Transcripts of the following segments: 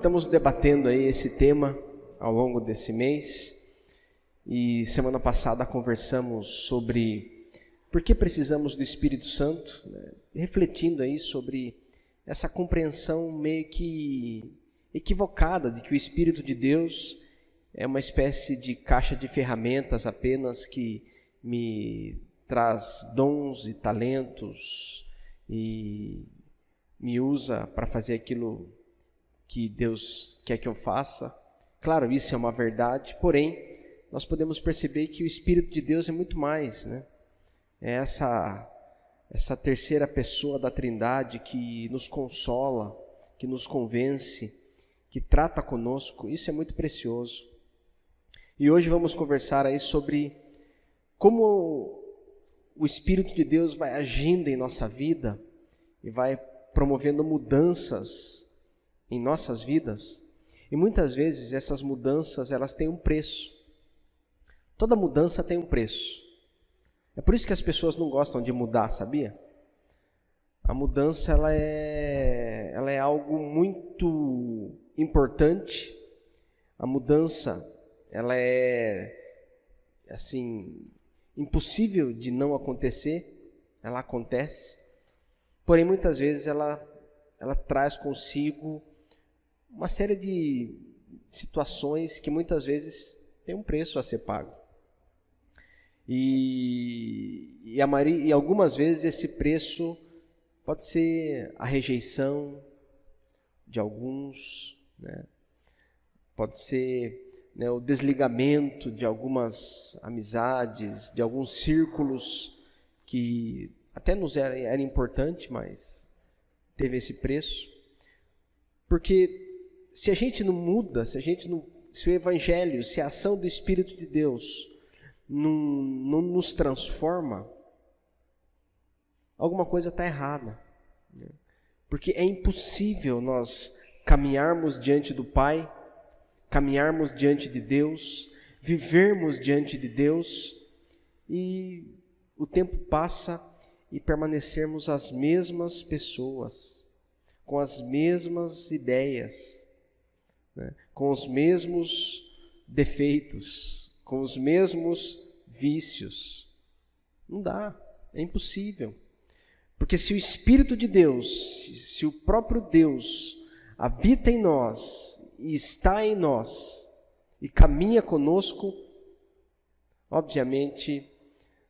Estamos debatendo aí esse tema ao longo desse mês e semana passada conversamos sobre por que precisamos do Espírito Santo, né? Refletindo aí sobre essa compreensão meio que equivocada de que o Espírito de Deus é uma espécie de caixa de ferramentas apenas que me traz dons e talentos e me usa para fazer aquilo que Deus quer que eu faça. Claro, isso é uma verdade, porém, nós podemos perceber que o Espírito de Deus é muito mais, né? É essa terceira pessoa da Trindade que nos consola, que nos convence, que trata conosco. Isso é muito precioso. E hoje vamos conversar aí sobre como o Espírito de Deus vai agindo em nossa vida e vai promovendo mudanças em nossas vidas. E muitas vezes essas mudanças, elas têm um preço. Toda mudança tem um preço. É por isso que as pessoas não gostam de mudar, sabia? A mudança, ela é algo muito importante. A mudança, ela é, assim, impossível de não acontecer. Ela acontece. Porém, muitas vezes ela traz consigo uma série de situações que muitas vezes tem um preço a ser pago. E algumas vezes esse preço pode ser a rejeição de alguns, né? Pode ser, né, o desligamento de algumas amizades, de alguns círculos que até nos era importante, mas teve esse preço. Porque se a gente não muda, se o Evangelho, se a ação do Espírito de Deus não nos transforma, alguma coisa está errada. Né? Porque é impossível nós caminharmos diante do Pai, caminharmos diante de Deus, vivermos diante de Deus, e o tempo passa e permanecermos as mesmas pessoas, com as mesmas ideias, né? Com os mesmos defeitos, com os mesmos vícios. Não dá, é impossível. Porque se o Espírito de Deus, se o próprio Deus habita em nós, e está em nós, e caminha conosco, obviamente,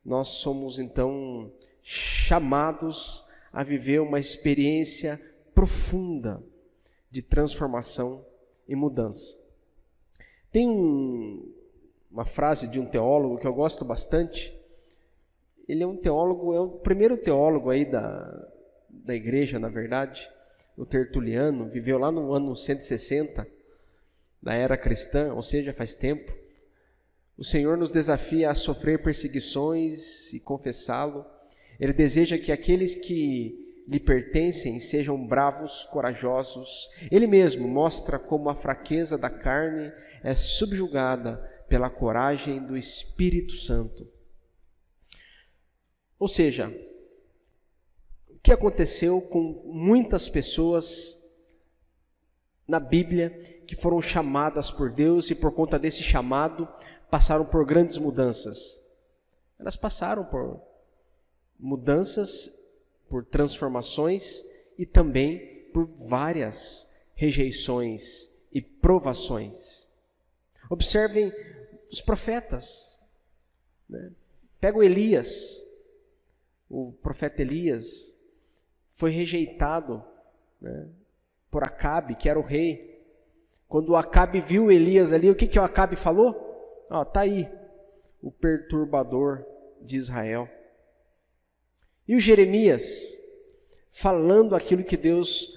nós somos então chamados a viver uma experiência profunda de transformação e mudança. Tem uma frase de um teólogo que eu gosto bastante. Ele é um teólogo, é o primeiro teólogo aí da igreja, na verdade, o Tertuliano, viveu lá no ano 160 da era cristã, ou seja, faz tempo. O Senhor nos desafia a sofrer perseguições e confessá-lo. Ele deseja que aqueles que lhe pertencem sejam bravos, corajosos. Ele mesmo mostra como a fraqueza da carne é subjugada pela coragem do Espírito Santo. Ou seja, o que aconteceu com muitas pessoas na Bíblia que foram chamadas por Deus e por conta desse chamado passaram por grandes mudanças. Elas passaram por mudanças, por transformações e também por várias rejeições e provações. Observem os profetas, né? Pega o Elias, o profeta Elias foi rejeitado, né, por Acabe, que era o rei. Quando o Acabe viu Elias ali, o que o Acabe falou? Está aí o perturbador de Israel. E o Jeremias, falando aquilo que Deus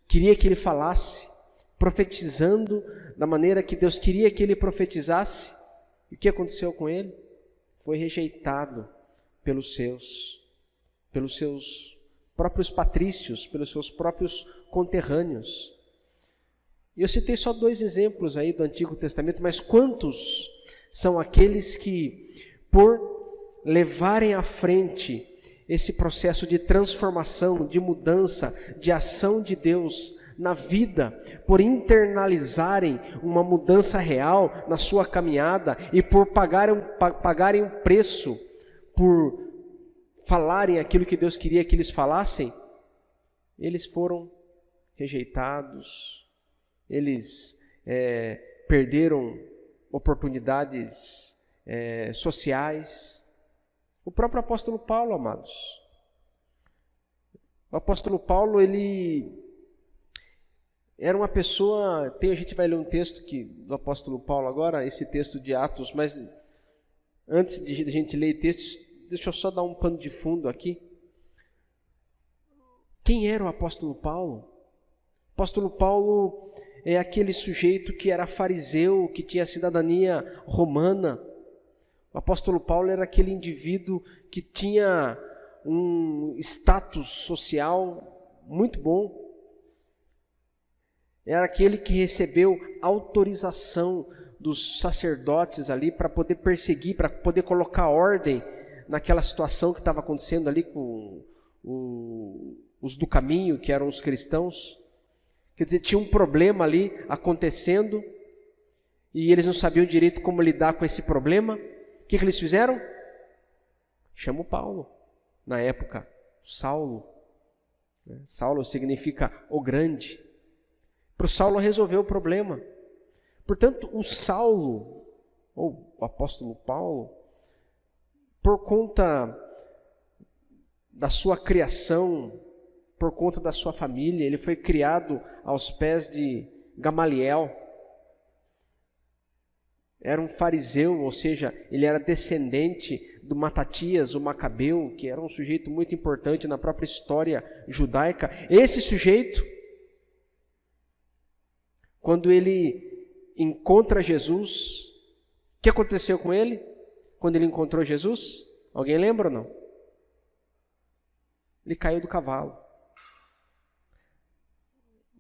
queria que ele falasse, profetizando da maneira que Deus queria que ele profetizasse, e o que aconteceu com ele? Foi rejeitado pelos seus próprios patrícios, pelos seus próprios conterrâneos. E eu citei só 2 exemplos aí do Antigo Testamento, mas quantos são aqueles que, por levarem à frente esse processo de transformação, de mudança, de ação de Deus na vida, por internalizarem uma mudança real na sua caminhada e por pagarem um preço, por falarem aquilo que Deus queria que eles falassem, eles foram rejeitados, eles perderam oportunidades sociais. O próprio apóstolo Paulo, amados. O apóstolo Paulo, ele era uma pessoa... a gente vai ler um texto do apóstolo Paulo agora, esse texto de Atos, mas antes de a gente ler textos, deixa eu só dar um pano de fundo aqui. Quem era o apóstolo Paulo? O apóstolo Paulo é aquele sujeito que era fariseu, que tinha cidadania romana. O apóstolo Paulo era aquele indivíduo que tinha um status social muito bom. Era aquele que recebeu autorização dos sacerdotes ali para poder perseguir, para poder colocar ordem naquela situação que estava acontecendo ali com os do caminho, que eram os cristãos. Quer dizer, tinha um problema ali acontecendo e eles não sabiam direito como lidar com esse problema. O que eles fizeram? Chama o Paulo. Na época, Saulo. Saulo significa o grande. Para o Saulo resolver o problema. Portanto, o Saulo, ou o apóstolo Paulo, por conta da sua criação, por conta da sua família, ele foi criado aos pés de Gamaliel. Era um fariseu, ou seja, ele era descendente do Matatias, o Macabeu, que era um sujeito muito importante na própria história judaica. Esse sujeito, quando ele encontra Jesus, o que aconteceu com ele? Quando ele encontrou Jesus? Alguém lembra ou não? Ele caiu do cavalo.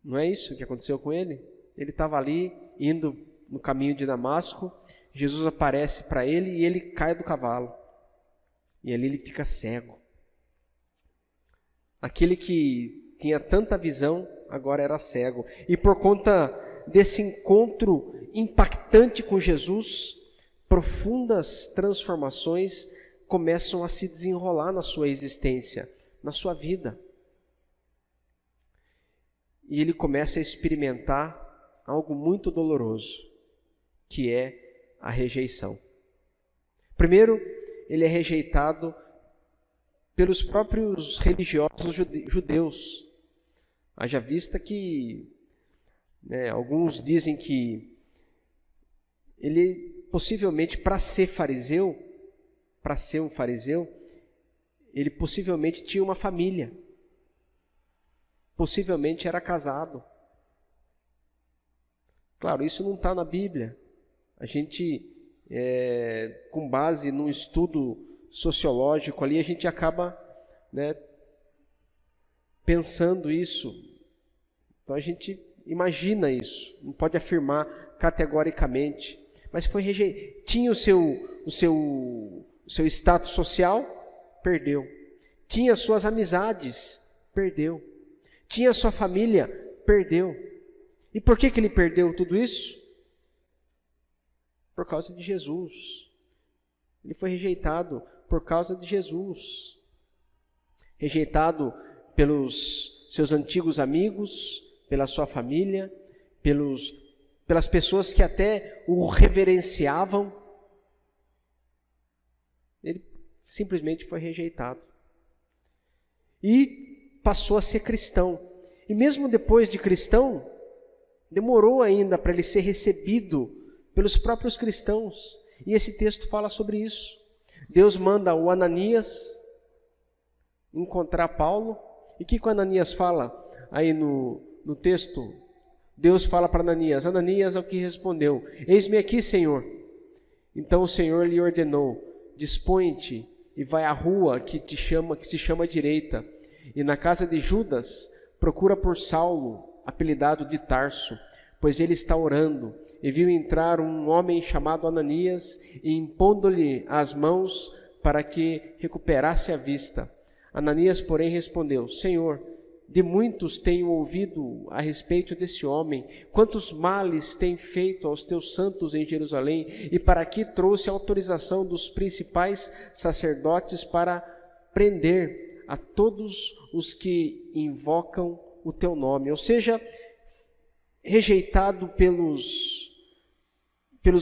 Não é isso que aconteceu com ele? Ele estava ali, indo no caminho de Damasco, Jesus aparece para ele e ele cai do cavalo. E ali ele fica cego. Aquele que tinha tanta visão, agora era cego. E por conta desse encontro impactante com Jesus, profundas transformações começam a se desenrolar na sua existência, na sua vida. E ele começa a experimentar algo muito doloroso, que é a rejeição. Primeiro, ele é rejeitado pelos próprios religiosos judeus. Haja vista que alguns dizem que ele possivelmente, para ser um fariseu, ele possivelmente tinha uma família. Possivelmente era casado. Claro, isso não está na Bíblia. A gente, com base num estudo sociológico ali, a gente acaba pensando isso. Então a gente imagina isso, não pode afirmar categoricamente. Mas foi tinha o seu status social, perdeu. Tinha suas amizades, perdeu. Tinha sua família, perdeu. E por que ele perdeu tudo isso? Por causa de Jesus. Ele foi rejeitado por causa de Jesus. Rejeitado pelos seus antigos amigos, pela sua família, pelas pessoas que até o reverenciavam. Ele simplesmente foi rejeitado. E passou a ser cristão. E mesmo depois de cristão, demorou ainda para ele ser recebido pelos próprios cristãos. E esse texto fala sobre isso. Deus manda o Ananias encontrar Paulo. E o que o Ananias fala aí no texto? Deus fala para Ananias. Ananias é o que respondeu: eis-me aqui, Senhor. Então o Senhor lhe ordenou: dispõe-te e vai à rua que se chama Direita, e na casa de Judas procura por Saulo, apelidado de Tarso, pois ele está orando. E viu entrar um homem chamado Ananias, e impondo-lhe as mãos para que recuperasse a vista. Ananias, porém, respondeu: Senhor, de muitos tenho ouvido a respeito desse homem, quantos males tem feito aos teus santos em Jerusalém, e para aqui trouxe a autorização dos principais sacerdotes para prender a todos os que invocam o teu nome. Ou seja, rejeitado pelos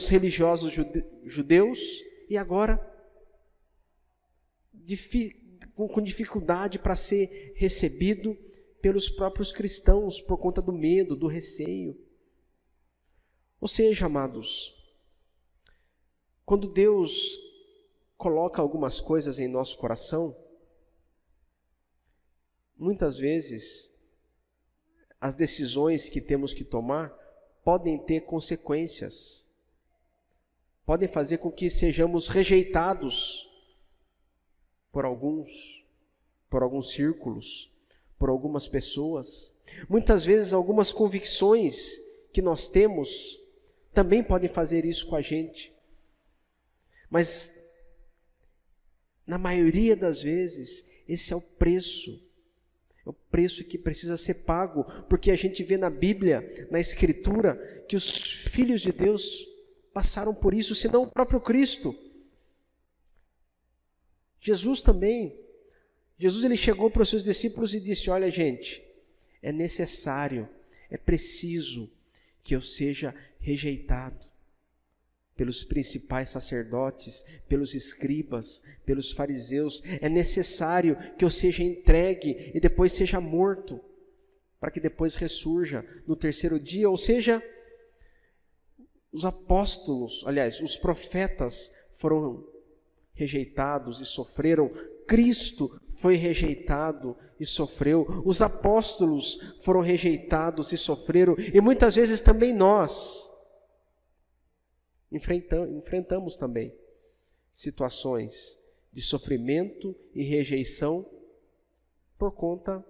religiosos judeus, e agora com dificuldade para ser recebido pelos próprios cristãos, por conta do medo, do receio. Ou seja, amados, quando Deus coloca algumas coisas em nosso coração, muitas vezes as decisões que temos que tomar podem ter consequências, podem fazer com que sejamos rejeitados por alguns círculos, por algumas pessoas. Muitas vezes algumas convicções que nós temos também podem fazer isso com a gente. Mas na maioria das vezes esse é o preço que precisa ser pago, porque a gente vê na Bíblia, na Escritura, que os filhos de Deus passaram por isso, senão o próprio Cristo. Jesus também. Jesus ele chegou para os seus discípulos e disse: olha, gente, é necessário, é preciso que eu seja rejeitado pelos principais sacerdotes, pelos escribas, pelos fariseus. É necessário que eu seja entregue e depois seja morto, para que depois ressurja no terceiro dia. Ou seja, os apóstolos, aliás, os profetas foram rejeitados e sofreram. Cristo foi rejeitado e sofreu. Os apóstolos foram rejeitados e sofreram. E muitas vezes também nós enfrentamos também situações de sofrimento e rejeição por conta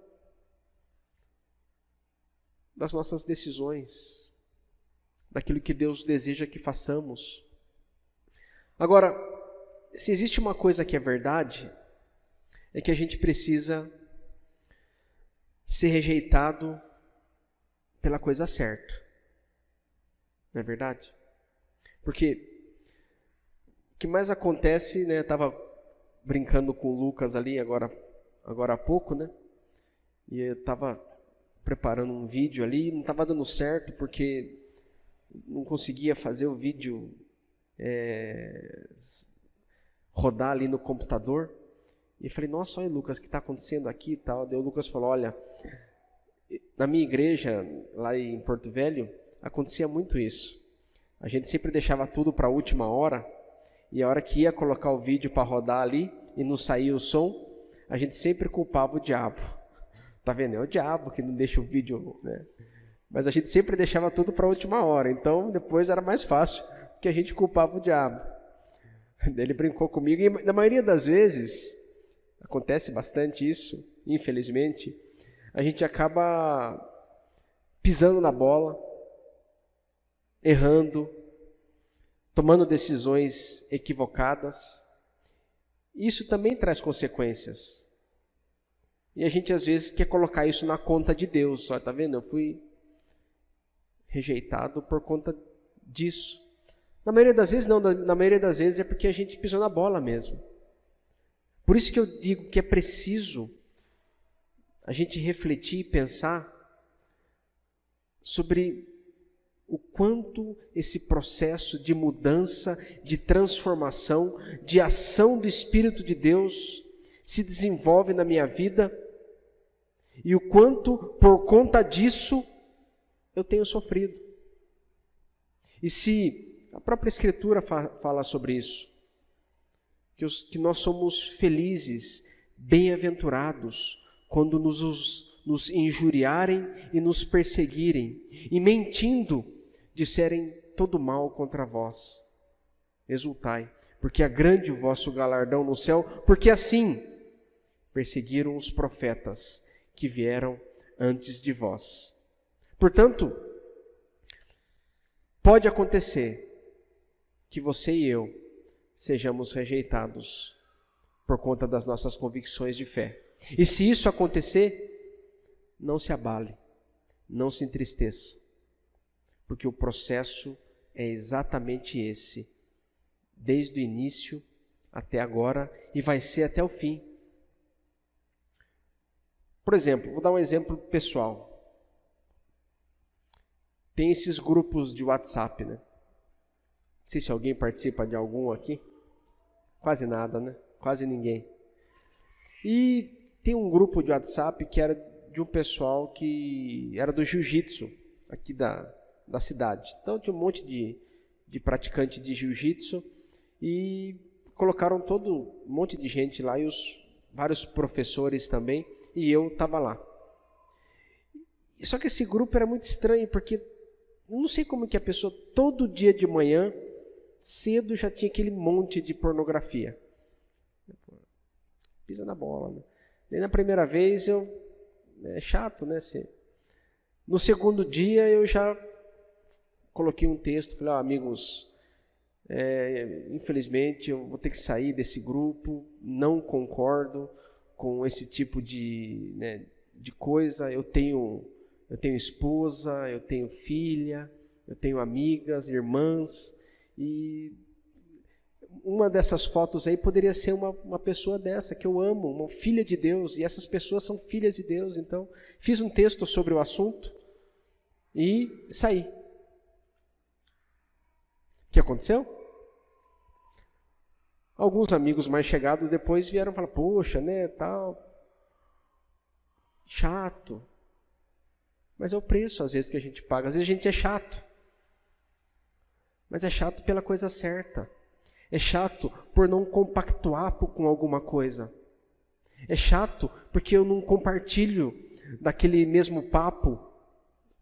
das nossas decisões, daquilo que Deus deseja que façamos. Agora, se existe uma coisa que é verdade, é que a gente precisa ser rejeitado pela coisa certa. Não é verdade? Porque o que mais acontece, né? Eu estava brincando com o Lucas ali agora há pouco, né? E eu estava preparando um vídeo ali, não estava dando certo porque não conseguia fazer o vídeo rodar ali no computador. E eu falei: nossa, olha, Lucas, o que está acontecendo aqui e tal. Daí o Lucas falou: olha, na minha igreja, lá em Porto Velho, acontecia muito isso. A gente sempre deixava tudo para a última hora, e a hora que ia colocar o vídeo para rodar ali, e não saía o som, a gente sempre culpava o diabo. Tá vendo? É o diabo que não deixa o vídeo, né? Mas a gente sempre deixava tudo para a última hora, então depois era mais fácil, porque a gente culpava o diabo. Ele brincou comigo, e na maioria das vezes, acontece bastante isso, infelizmente, a gente acaba pisando na bola, errando, tomando decisões equivocadas. Isso também traz consequências. E a gente às vezes quer colocar isso na conta de Deus. Olha, tá vendo? Eu fui rejeitado por conta disso. Na maioria das vezes não, na maioria das vezes é porque a gente pisou na bola mesmo. Por isso que eu digo que é preciso a gente refletir e pensar sobre o quanto esse processo de mudança, de transformação, de ação do Espírito de Deus se desenvolve na minha vida e o quanto, por conta disso, eu tenho sofrido. E se a própria Escritura fala sobre isso, que nós somos felizes, bem-aventurados, quando nos injuriarem e nos perseguirem, e mentindo, disserem todo mal contra vós. Exultai, porque é grande o vosso galardão no céu, porque assim perseguiram os profetas que vieram antes de vós. Portanto, pode acontecer que você e eu sejamos rejeitados por conta das nossas convicções de fé. E se isso acontecer, não se abale, não se entristeça, porque o processo é exatamente esse, desde o início até agora, e vai ser até o fim. Por exemplo, vou dar um exemplo pessoal. Tem esses grupos de WhatsApp, né? Não sei se alguém participa de algum aqui. Quase nada, né? Quase ninguém. E tem um grupo de WhatsApp que era de um pessoal que era do jiu-jitsu, aqui da cidade. Então tinha um monte de praticante de jiu-jitsu e colocaram um monte de gente lá e vários professores também, e eu estava lá. Só que esse grupo era muito estranho, porque eu não sei como que a pessoa todo dia de manhã, cedo, já tinha aquele monte de pornografia. Pisa na bola, né? Daí na primeira vez é chato, né? No segundo dia eu já coloquei um texto, falei, amigos, infelizmente eu vou ter que sair desse grupo, não concordo com esse tipo de coisa. Eu tenho esposa, eu tenho filha, eu tenho amigas, irmãs, e uma dessas fotos aí poderia ser uma pessoa dessa que eu amo, uma filha de Deus, e essas pessoas são filhas de Deus. Então fiz um texto sobre o assunto e saí. O que aconteceu? Alguns amigos mais chegados depois vieram falar, poxa, né, tal, chato. Mas é o preço, às vezes, que a gente paga. Às vezes a gente é chato. Mas é chato pela coisa certa. É chato por não compactuar com alguma coisa. É chato porque eu não compartilho daquele mesmo papo.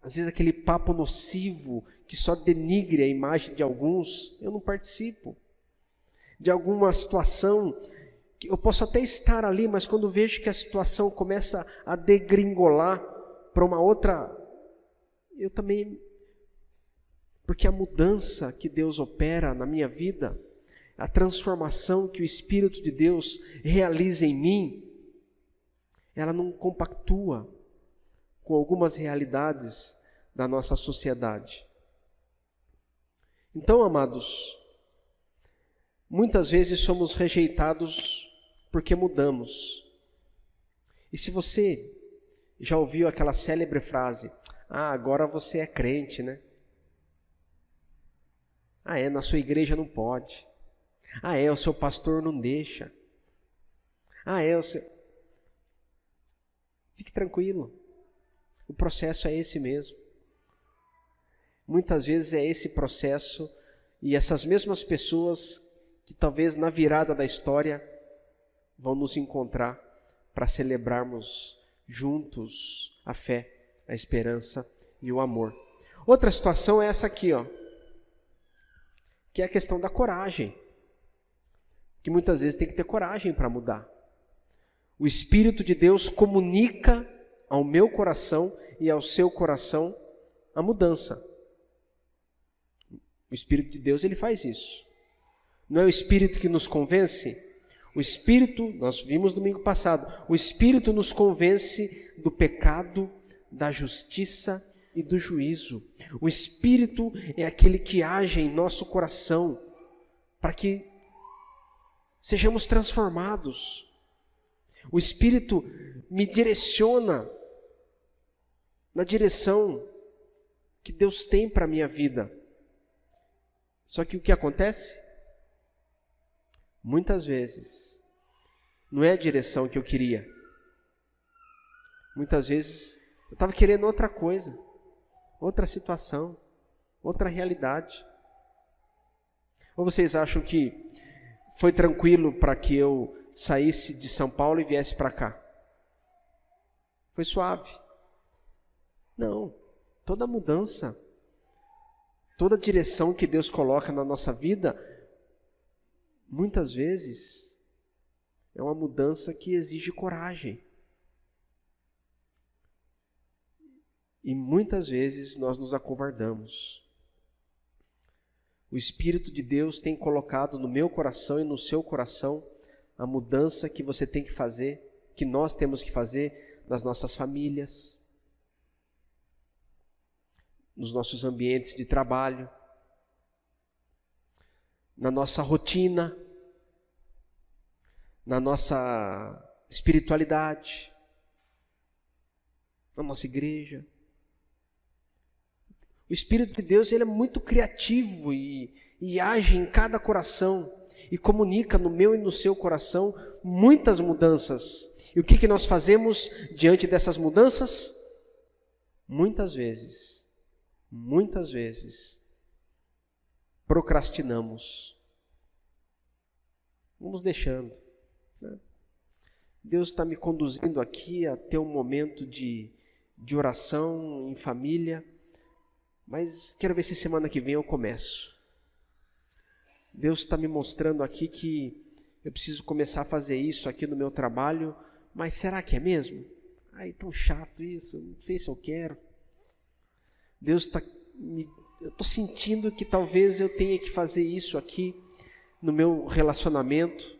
Às vezes aquele papo nocivo que só denigre a imagem de alguns, eu não participo. De alguma situação, que eu posso até estar ali, mas quando vejo que a situação começa a degringolar para uma outra, eu também, porque a mudança que Deus opera na minha vida, a transformação que o Espírito de Deus realiza em mim, ela não compactua com algumas realidades da nossa sociedade. Então, amados, muitas vezes somos rejeitados porque mudamos. E se você já ouviu aquela célebre frase, agora você é crente, né? Na sua igreja não pode. O seu pastor não deixa. Fique tranquilo. O processo é esse mesmo. Muitas vezes é esse processo, e essas mesmas pessoas que talvez na virada da história vão nos encontrar para celebrarmos juntos a fé, a esperança e o amor. Outra situação é essa aqui, que é a questão da coragem, que muitas vezes tem que ter coragem para mudar. O Espírito de Deus comunica ao meu coração e ao seu coração a mudança. O Espírito de Deus, ele faz isso. Não é o Espírito que nos convence? O Espírito, nós vimos domingo passado, o Espírito nos convence do pecado, da justiça e do juízo. O Espírito é aquele que age em nosso coração para que sejamos transformados. O Espírito me direciona na direção que Deus tem para a minha vida. Só que o que acontece? Muitas vezes não é a direção que eu queria. Muitas vezes eu estava querendo outra coisa, outra situação, outra realidade. Ou vocês acham que foi tranquilo para que eu saísse de São Paulo e viesse para cá? Foi suave? Não. Toda mudança, toda direção que Deus coloca na nossa vida, muitas vezes é uma mudança que exige coragem. E muitas vezes nós nos acovardamos. O Espírito de Deus tem colocado no meu coração e no seu coração a mudança que você tem que fazer, que nós temos que fazer nas nossas famílias, nos nossos ambientes de trabalho, na nossa rotina, na nossa espiritualidade, na nossa igreja. O Espírito de Deus, ele é muito criativo e age em cada coração e comunica no meu e no seu coração muitas mudanças. E o que nós fazemos diante dessas mudanças? Muitas vezes, procrastinamos. Vamos deixando, né? Deus está me conduzindo aqui a ter um momento de oração em família, mas quero ver se semana que vem eu começo. Deus está me mostrando aqui que eu preciso começar a fazer isso aqui no meu trabalho, mas será que é mesmo? Ai, tão chato isso, não sei se eu quero. Deus está eu estou sentindo que talvez eu tenha que fazer isso aqui no meu relacionamento,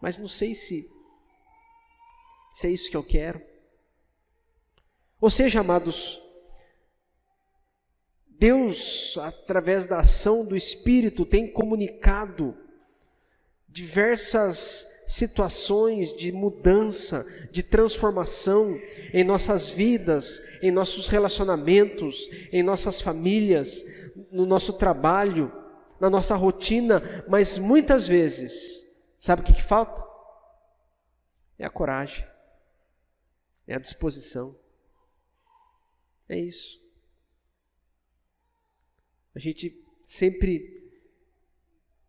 mas não sei se é isso que eu quero. Ou seja, amados, Deus, através da ação do Espírito, tem comunicado diversas situações de mudança, de transformação em nossas vidas, em nossos relacionamentos, em nossas famílias, no nosso trabalho, na nossa rotina, mas muitas vezes, sabe o que falta? É a coragem, é a disposição, é isso. A gente sempre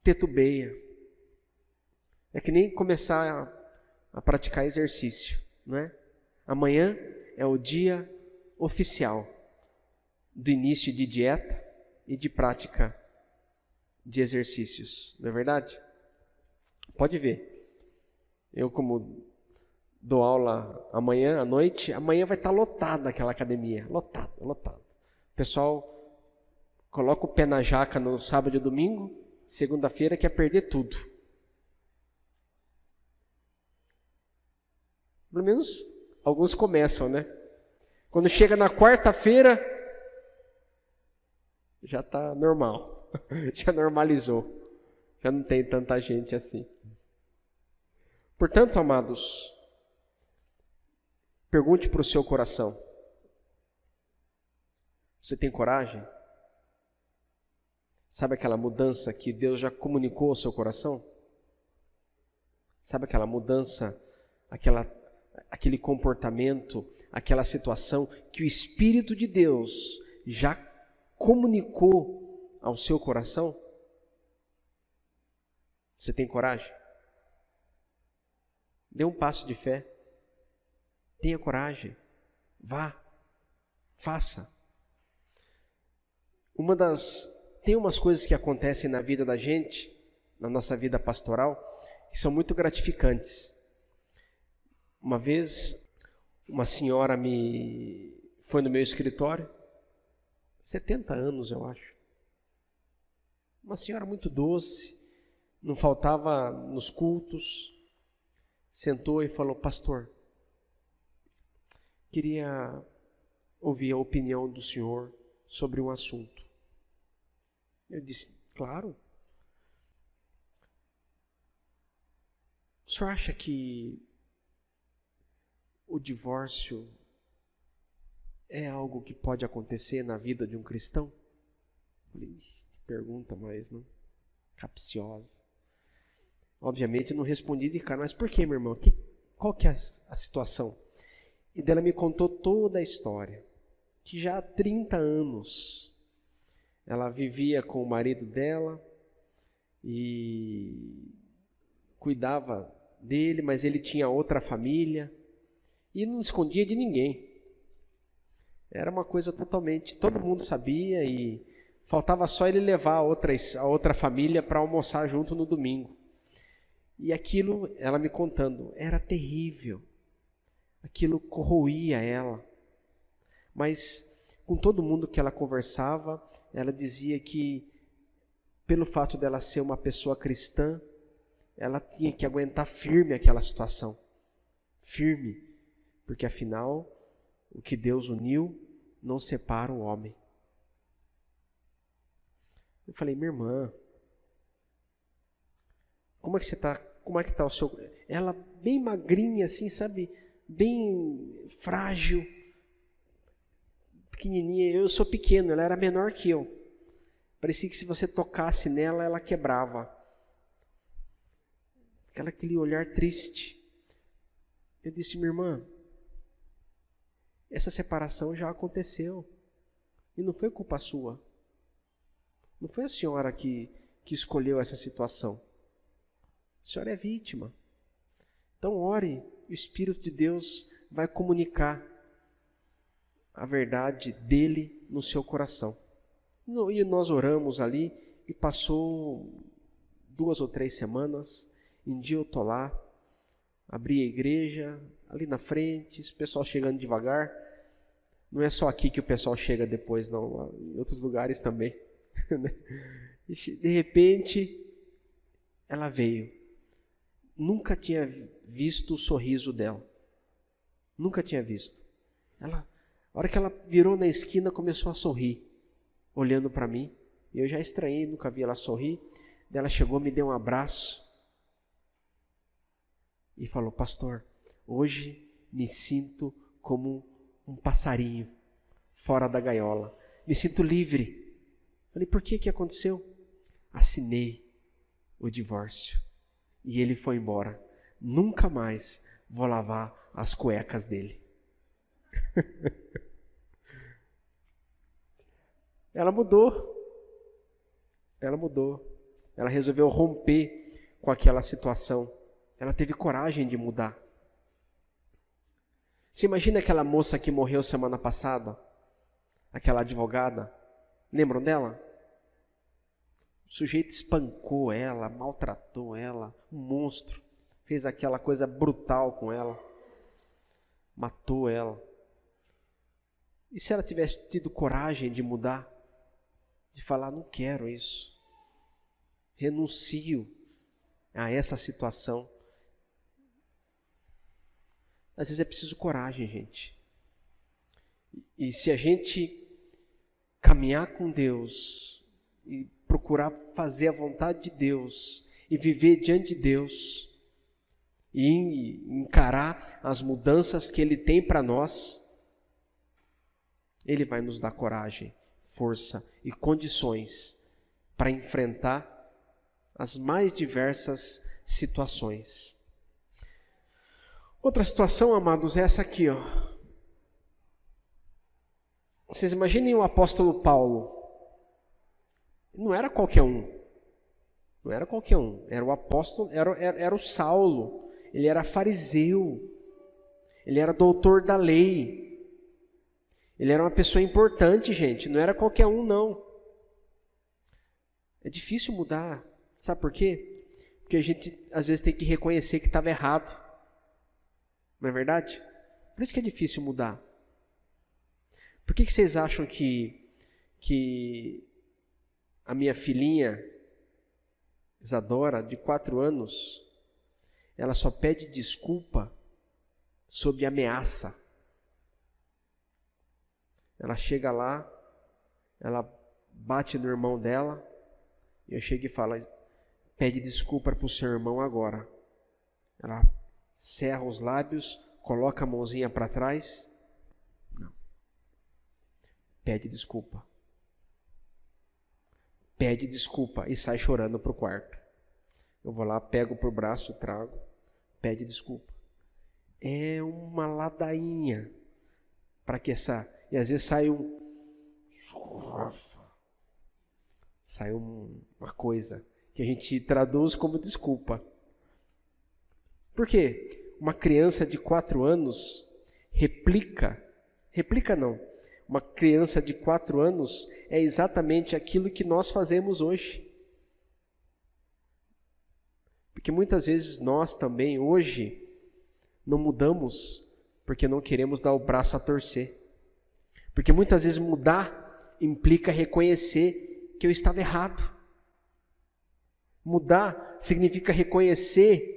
titubeia. É que nem começar a praticar exercício, não é? Amanhã é o dia oficial do início de dieta e de prática de exercícios, não é verdade? Pode ver. Eu, como dou aula amanhã à noite, amanhã vai estar lotada aquela academia, lotado. O pessoal coloca o pé na jaca no sábado e domingo, segunda-feira quer perder tudo. Pelo menos alguns começam, né? Quando chega na quarta-feira, já está normal, já normalizou, já não tem tanta gente assim. Portanto, amados, pergunte para o seu coração: você tem coragem? Sabe aquela mudança que Deus já comunicou ao seu coração? Sabe aquela mudança, aquele comportamento, aquela situação que o Espírito de Deus já comunicou ao seu coração? Você tem coragem? Dê um passo de fé. Tenha coragem. Vá. Faça. Tem umas coisas que acontecem na vida da gente, na nossa vida pastoral, que são muito gratificantes. Uma vez, uma senhora foi no meu escritório, 70 anos eu acho. Uma senhora muito doce, não faltava nos cultos, sentou e falou: pastor, queria ouvir a opinião do senhor sobre um assunto. Eu disse: claro. O senhor acha que o divórcio é algo que pode acontecer na vida de um cristão? Falei: que pergunta mais, não? Capciosa. Obviamente não respondi de cara, mas por que, meu irmão? Qual que é a situação? E dela me contou toda a história, que já há 30 anos ela vivia com o marido dela e cuidava dele, mas ele tinha outra família e não escondia de ninguém. Era uma coisa totalmente, todo mundo sabia, e faltava só ele levar a outra família para almoçar junto no domingo. E aquilo, ela me contando, era terrível. Aquilo corroía ela. Mas com todo mundo que ela conversava, ela dizia que, pelo fato dela ser uma pessoa cristã, ela tinha que aguentar firme aquela situação. Firme. Porque afinal, o que Deus uniu não separa o homem. Eu falei, minha irmã, como é que você está? Como é que está o seu... Ela bem magrinha assim, sabe? Bem frágil, pequenininha. Eu sou pequeno, ela era menor que eu. Parecia que se você tocasse nela, ela quebrava. Aquele olhar triste. Eu disse, minha irmã, essa separação já aconteceu. E não foi culpa sua. Não foi a senhora que escolheu essa situação. A senhora é vítima. Então ore, o Espírito de Deus vai comunicar a verdade dele no seu coração. E nós oramos ali e passou 2 ou 3 semanas. Um dia eu estou lá, abri a igreja, ali na frente, o pessoal chegando devagar. Não é só aqui que o pessoal chega depois, não, em outros lugares também. De repente, ela veio. Nunca tinha visto o sorriso dela. Nunca tinha visto. A hora que ela virou na esquina, começou a sorrir, olhando para mim. Eu já estranhei, nunca vi ela sorrir. Daí ela chegou, me deu um abraço e falou, pastor, hoje me sinto como um passarinho fora da gaiola. Me sinto livre. Falei, por que aconteceu? Assinei o divórcio. E ele foi embora. Nunca mais vou lavar as cuecas dele. Ela mudou. Ela resolveu romper com aquela situação. Ela teve coragem de mudar. Você imagina aquela moça que morreu semana passada? Aquela advogada? Lembram dela? O sujeito espancou ela, maltratou ela, um monstro. Fez aquela coisa brutal com ela. Matou ela. E se ela tivesse tido coragem de mudar? De falar, não quero isso. Renuncio a essa situação. Às vezes é preciso coragem, gente. E se a gente caminhar com Deus e procurar fazer a vontade de Deus e viver diante de Deus e encarar as mudanças que Ele tem para nós, Ele vai nos dar coragem, força e condições para enfrentar as mais diversas situações. Outra situação, amados, é essa aqui, ó. Vocês imaginem o apóstolo Paulo. Não era qualquer um. Não era qualquer um. Era o apóstolo, era o Saulo. Ele era fariseu. Ele era doutor da lei. Ele era uma pessoa importante, gente. Não era qualquer um, não. É difícil mudar. Sabe por quê? Porque a gente, às vezes, tem que reconhecer que estava errado. Não é verdade? Por isso que é difícil mudar. Por que vocês acham que a minha filhinha, Isadora, de 4 anos, ela só pede desculpa sob ameaça? Ela chega lá, ela bate no irmão dela, e eu chego e falo, pede desculpa para o seu irmão agora. Ela cerra os lábios, coloca a mãozinha para trás. Não. Pede desculpa. Pede desculpa e sai chorando para o quarto. Eu vou lá, pego pro braço, trago, pede desculpa. É uma ladainha para que essa... E às vezes sai uma coisa que a gente traduz como desculpa. Por quê? Uma criança de 4 anos replica não, uma criança de 4 anos é exatamente aquilo que nós fazemos hoje. Porque muitas vezes nós também, hoje, não mudamos porque não queremos dar o braço a torcer. Porque muitas vezes mudar implica reconhecer que eu estava errado. Mudar significa reconhecer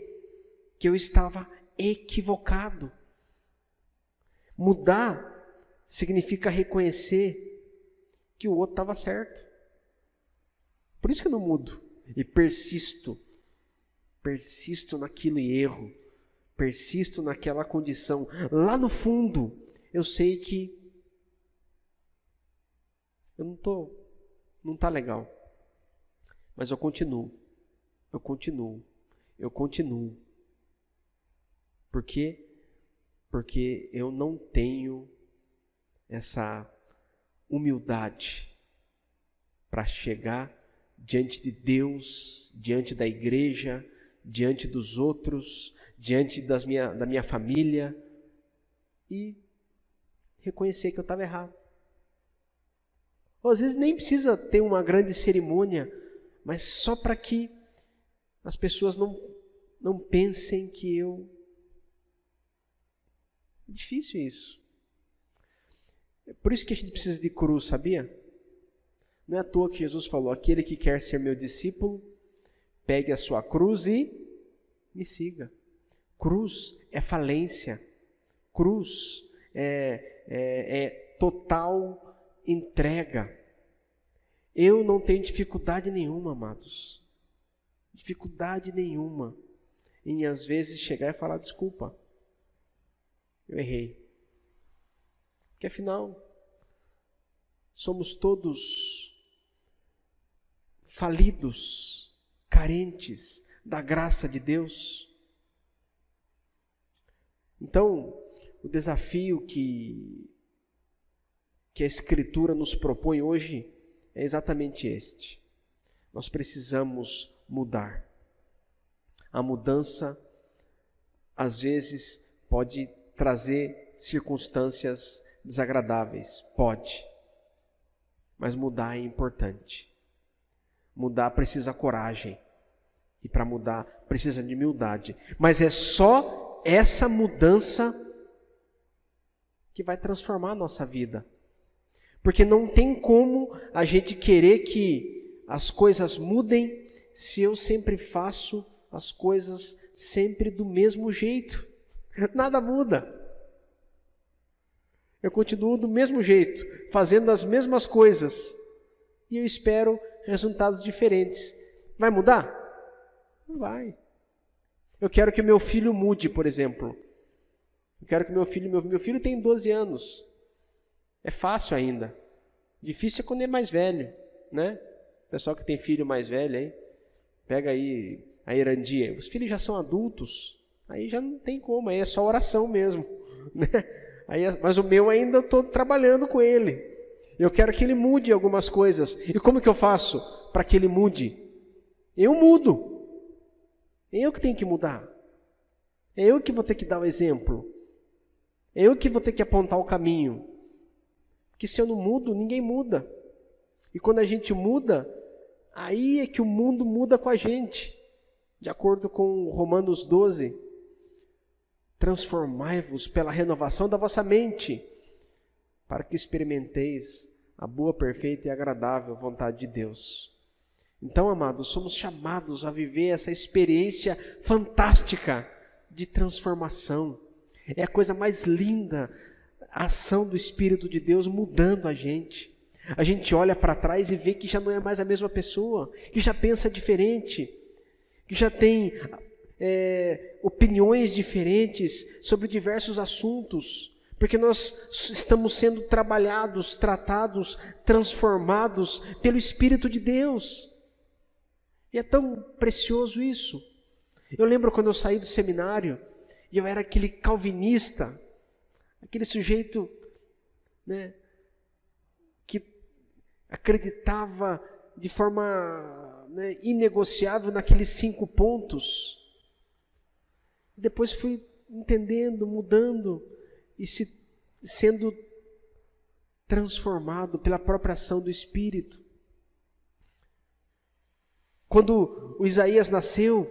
que eu estava equivocado. Mudar significa reconhecer que o outro estava certo. Por isso que eu não mudo e persisto naquilo e erro, persisto naquela condição. Lá no fundo, eu sei que eu não está legal, mas eu continuo. Por quê? Porque eu não tenho essa humildade para chegar diante de Deus, diante da igreja, diante dos outros, diante da minha família e reconhecer que eu estava errado. Ou às vezes nem precisa ter uma grande cerimônia, mas só para que as pessoas não pensem que eu... É difícil isso. É por isso que a gente precisa de cruz, sabia? Não é à toa que Jesus falou, aquele que quer ser meu discípulo, pegue a sua cruz e me siga. Cruz é falência. Cruz é total entrega. Eu não tenho dificuldade nenhuma, amados. Dificuldade nenhuma em às vezes chegar e falar, desculpa, eu errei. Porque afinal, somos todos falidos, carentes da graça de Deus. Então, o desafio que a Escritura nos propõe hoje é exatamente este. Nós precisamos mudar. A mudança, às vezes, pode trazer circunstâncias desagradáveis. Pode. Mas mudar é importante. Mudar precisa coragem. E para mudar precisa de humildade. Mas é só essa mudança que vai transformar a nossa vida. Porque não tem como a gente querer que as coisas mudem se eu sempre faço as coisas sempre do mesmo jeito. Nada muda. Eu continuo do mesmo jeito, fazendo as mesmas coisas. E eu espero resultados diferentes. Vai mudar? Não vai. Eu quero que o meu filho mude, por exemplo. Eu quero que meu filho tem 12 anos. É fácil ainda. Difícil é quando é mais velho, né? O pessoal que tem filho mais velho aí, pega aí a Irandia. Os filhos já são adultos, aí já não tem como, aí é só oração mesmo, né? Mas o meu ainda eu estou trabalhando com ele. Eu quero que ele mude algumas coisas. E como que eu faço para que ele mude? Eu mudo. É eu que tenho que mudar. É eu que vou ter que dar o exemplo. É eu que vou ter que apontar o caminho. Porque se eu não mudo, ninguém muda. E quando a gente muda, aí é que o mundo muda com a gente. De acordo com Romanos 12. Transformai-vos pela renovação da vossa mente, para que experimenteis a boa, perfeita e agradável vontade de Deus. Então, amados, somos chamados a viver essa experiência fantástica de transformação. É a coisa mais linda, a ação do Espírito de Deus mudando a gente. A gente olha para trás e vê que já não é mais a mesma pessoa, que já pensa diferente, que já tem opiniões diferentes sobre diversos assuntos, porque nós estamos sendo trabalhados, tratados, transformados pelo Espírito de Deus. E é tão precioso isso. Eu lembro quando eu saí do seminário, e eu era aquele calvinista, aquele sujeito, né, que acreditava de forma, né, inegociável naqueles 5 pontos. Depois fui entendendo, mudando e sendo transformado pela própria ação do Espírito. Quando o Isaías nasceu,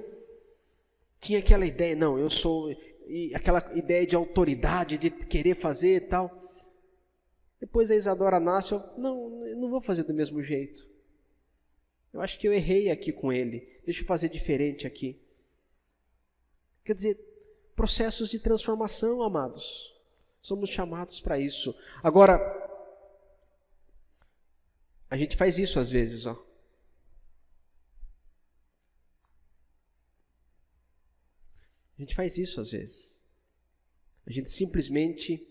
tinha aquela ideia, não, eu sou... E aquela ideia de autoridade, de querer fazer e tal. Depois a Isadora nasce, eu não vou fazer do mesmo jeito. Eu acho que eu errei aqui com ele. Deixa eu fazer diferente aqui. Quer dizer, processos de transformação, amados. Somos chamados para isso. Agora, a gente faz isso às vezes, ó. A gente faz isso às vezes. A gente simplesmente,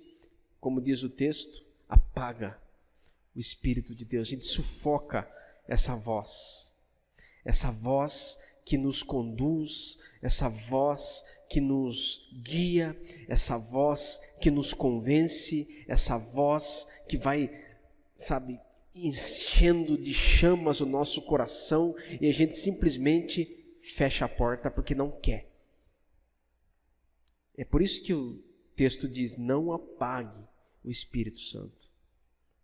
como diz o texto, apaga o Espírito de Deus. A gente sufoca essa voz que nos conduz, essa voz que nos guia, essa voz que nos convence, essa voz que vai, sabe, enchendo de chamas o nosso coração, e a gente simplesmente fecha a porta porque não quer. É por isso que o texto diz: não apague o Espírito Santo.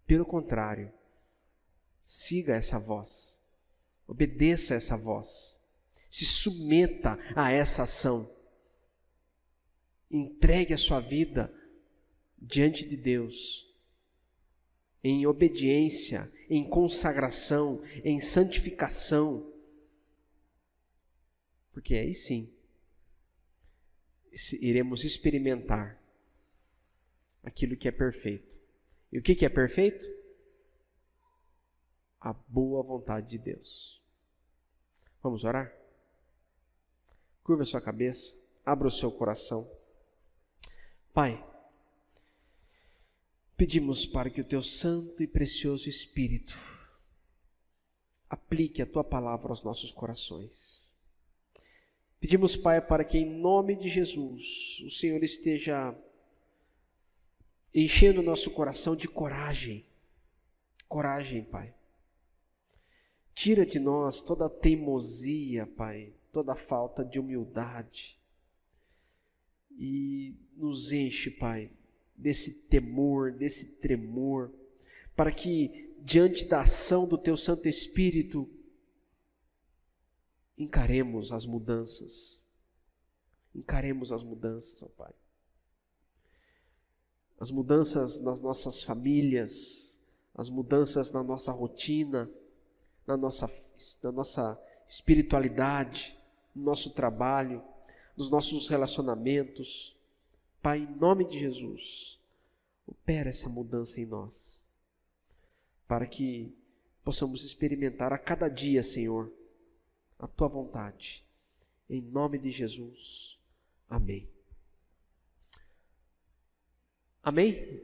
Pelo contrário, siga essa voz, obedeça a essa voz, se submeta a essa ação, entregue a sua vida diante de Deus, em obediência, em consagração, em santificação, porque aí sim iremos experimentar aquilo que é perfeito. E o que é perfeito? A boa vontade de Deus. Vamos orar? Curva a sua cabeça, abra o seu coração. Pai, pedimos para que o Teu santo e precioso Espírito aplique a Tua palavra aos nossos corações. Pedimos, Pai, para que em nome de Jesus o Senhor esteja enchendo o nosso coração de coragem. Coragem, Pai. Tira de nós toda a teimosia, Pai, toda a falta de humildade. E nos enche, Pai, desse temor, desse tremor, para que diante da ação do Teu Santo Espírito encaremos as mudanças. Encaremos as mudanças, ó Pai. As mudanças nas nossas famílias, as mudanças na nossa rotina, na nossa espiritualidade, no nosso trabalho, nos nossos relacionamentos. Pai, em nome de Jesus, opera essa mudança em nós, para que possamos experimentar a cada dia, Senhor, a Tua vontade. Em nome de Jesus. Amém. Amém?